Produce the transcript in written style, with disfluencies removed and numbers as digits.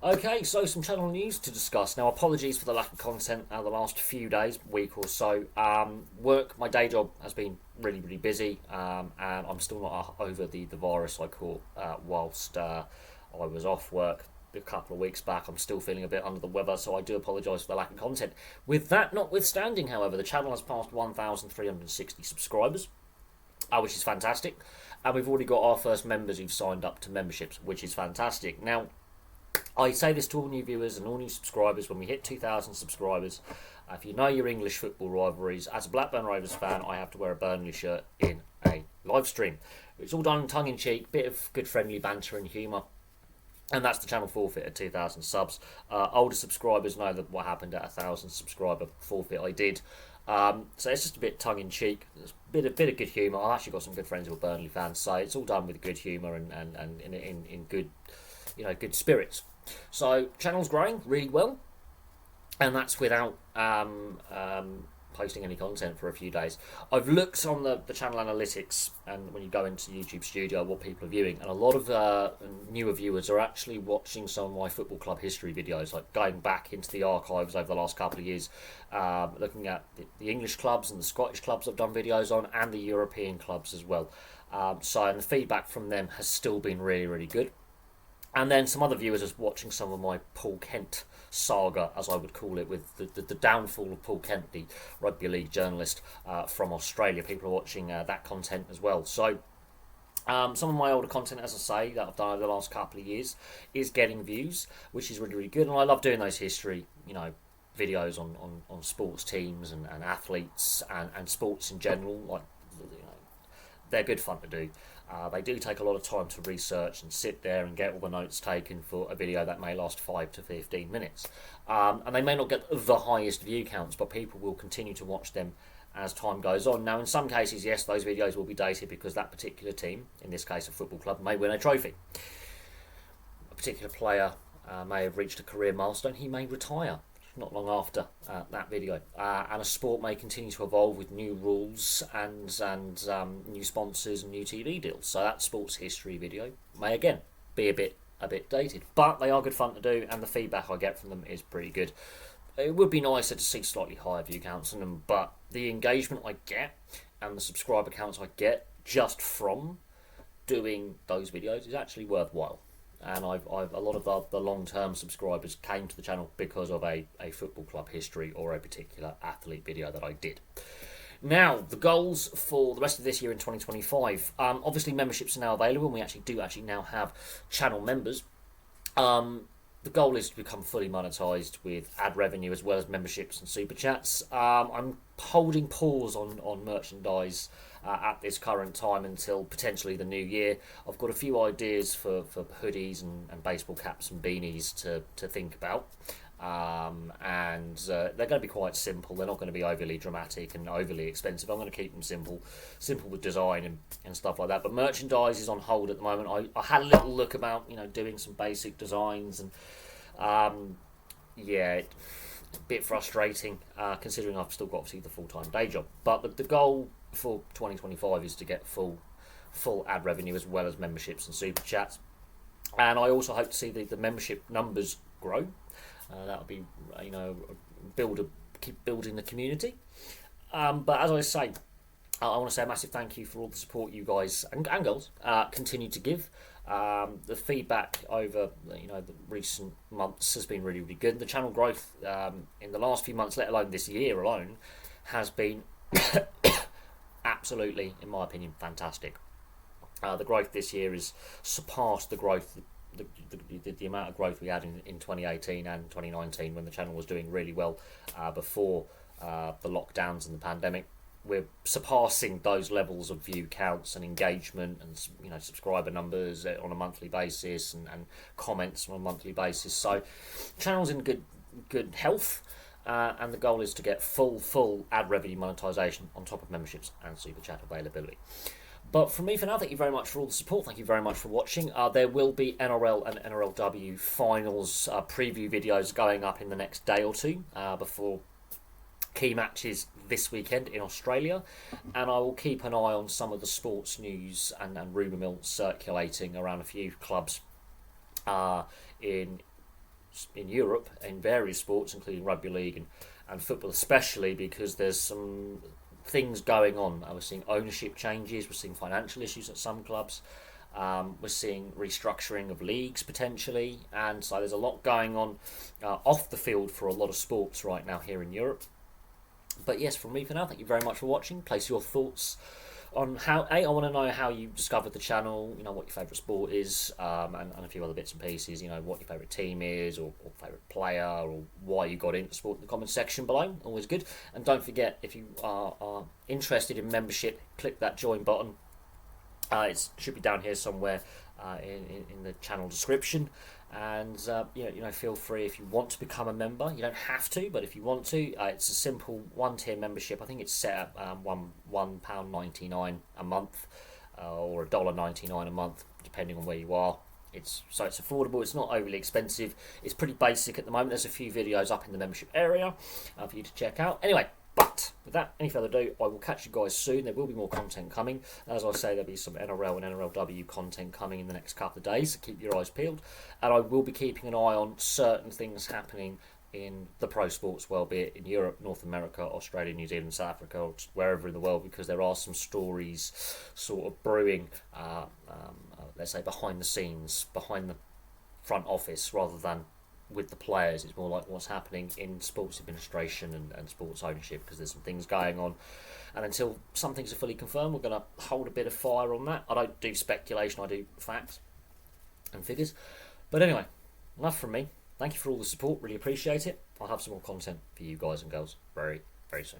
Okay, so some channel news to discuss. Now, apologies for the lack of content the last few days, week or so. My day job has been really, really busy, and I'm still not over the virus I caught whilst I was off work a couple of weeks back. I'm still feeling a bit under the weather, so I do apologise for the lack of content. With that notwithstanding, however, the channel has passed 1,360 subscribers, which is fantastic. And we've already got our first members who've signed up to memberships, which is fantastic. Now, I say this to all new viewers and all new subscribers: when we hit 2,000 subscribers, if you know your English football rivalries, as a Blackburn Rovers fan, I have to wear a Burnley shirt in a live stream. It's all done tongue in cheek, bit of good friendly banter and humour. And that's the channel forfeit at 2,000 subs. Older subscribers know that what happened at 1,000 subscriber forfeit I did. So it's just a bit tongue in cheek. There's a bit of good humour. I've actually got some good friends who are Burnley fans, so it's all done with good humour and in good, good spirits. So channel's growing really well, and that's without posting any content for a few days. I've looked on the channel analytics, and when you go into YouTube Studio, what people are viewing, and a lot of newer viewers are actually watching some of my football club history videos, like going back into the archives over the last couple of years, looking at the English clubs and the Scottish clubs I've done videos on, and the European clubs as well. And the feedback from them has still been really, really good. And then some other viewers are watching some of my Paul Kent saga, as I would call it, with the downfall of Paul Kent, the rugby league journalist from Australia. People are watching that content as well. So some of my older content, as I say, that I've done over the last couple of years is getting views, which is really, really good. And I love doing those history, videos on sports teams and athletes and sports in general. Like, they're good fun to do. They do take a lot of time to research and sit there and get all the notes taken for a video that may last 5 to 15 minutes. And they may not get the highest view counts, but people will continue to watch them as time goes on. Now, in some cases, yes, those videos will be dated because that particular team, in this case a football club, may win a trophy. A particular player may have reached a career milestone. He may retire not long after that video, and a sport may continue to evolve with new rules and new sponsors and new TV deals. So that sports history video may again be a bit dated, but they are good fun to do, and the feedback I get from them is pretty good. It would be nicer to see slightly higher view counts on them, but the engagement I get and the subscriber counts I get just from doing those videos is actually worthwhile. And I've a lot of the long-term subscribers came to the channel because of a football club history or a particular athlete video that I did. Now, the goals for the rest of this year in 2025. Obviously, memberships are now available, and we actually now have channel members. The goal is to become fully monetized with ad revenue as well as memberships and super chats. I'm holding pause on merchandise at this current time until potentially the new year. I've got a few ideas for hoodies and baseball caps and beanies to think about. And they're going to be quite simple. They're not going to be overly dramatic and overly expensive. I'm going to keep them simple with design and stuff like that. But merchandise is on hold at the moment. I had a little look about doing some basic designs, and a bit frustrating considering I've still got obviously the full-time day job. But the goal for 2025 is to get full ad revenue as well as memberships and super chats. And I also hope to see the membership numbers grow. That'll be, keep building the community. But as I say, I want to say a massive thank you for all the support you guys and girls continue to give. The feedback over the recent months has been really, really good. The channel growth in the last few months, let alone this year alone, has been absolutely, in my opinion, fantastic. The growth this year has surpassed the growth. The amount of growth we had in 2018 and 2019 when the channel was doing really well before the lockdowns and the pandemic. We're surpassing those levels of view counts and engagement and subscriber numbers on a monthly basis and comments on a monthly basis. So channel's in good health, and the goal is to get full ad revenue monetization on top of memberships and super chat availability. But from me for now, thank you very much for all the support. Thank you very much for watching. There will be NRL and NRLW finals preview videos going up in the next day or two before key matches this weekend in Australia. And I will keep an eye on some of the sports news and rumour mill circulating around a few clubs in in Europe in various sports, including rugby league and football, especially because there's some things going on. We're seeing ownership changes, we're seeing financial issues at some clubs, we're seeing restructuring of leagues potentially, and so there's a lot going on off the field for a lot of sports right now here in Europe. But yes, from me for now, thank you very much for watching. Place your thoughts on how I want to know how you discovered the channel, what your favourite sport is, and a few other bits and pieces, what your favourite team is, or favourite player, or why you got into sport in the comment section below. Always good. And don't forget, if you are interested in membership, click that join button. It should be down here somewhere in the channel description. And feel free if you want to become a member. You don't have to, but if you want to, it's a simple one-tier membership. I think it's set at £1.99 a month, or $1.99 a month, depending on where you are. It's affordable. It's not overly expensive. It's pretty basic at the moment. There's a few videos up in the membership area for you to check out. Anyway. But without any further ado, I will catch you guys soon. There will be more content coming. As I say, there'll be some NRL and NRLW content coming in the next couple of days, so keep your eyes peeled. And I will be keeping an eye on certain things happening in the pro sports world, be it in Europe, North America, Australia, New Zealand, South Africa, or just wherever in the world, because there are some stories sort of brewing, let's say, behind the scenes, behind the front office, rather than with the players. It's more like what's happening in sports administration and sports ownership, because there's some things going on, and until some things are fully confirmed, we're going to hold a bit of fire on that. I don't do speculation, I do facts and figures. But anyway, enough from me. Thank you for all the support, really appreciate it. I'll have some more content for you guys and girls very, very soon.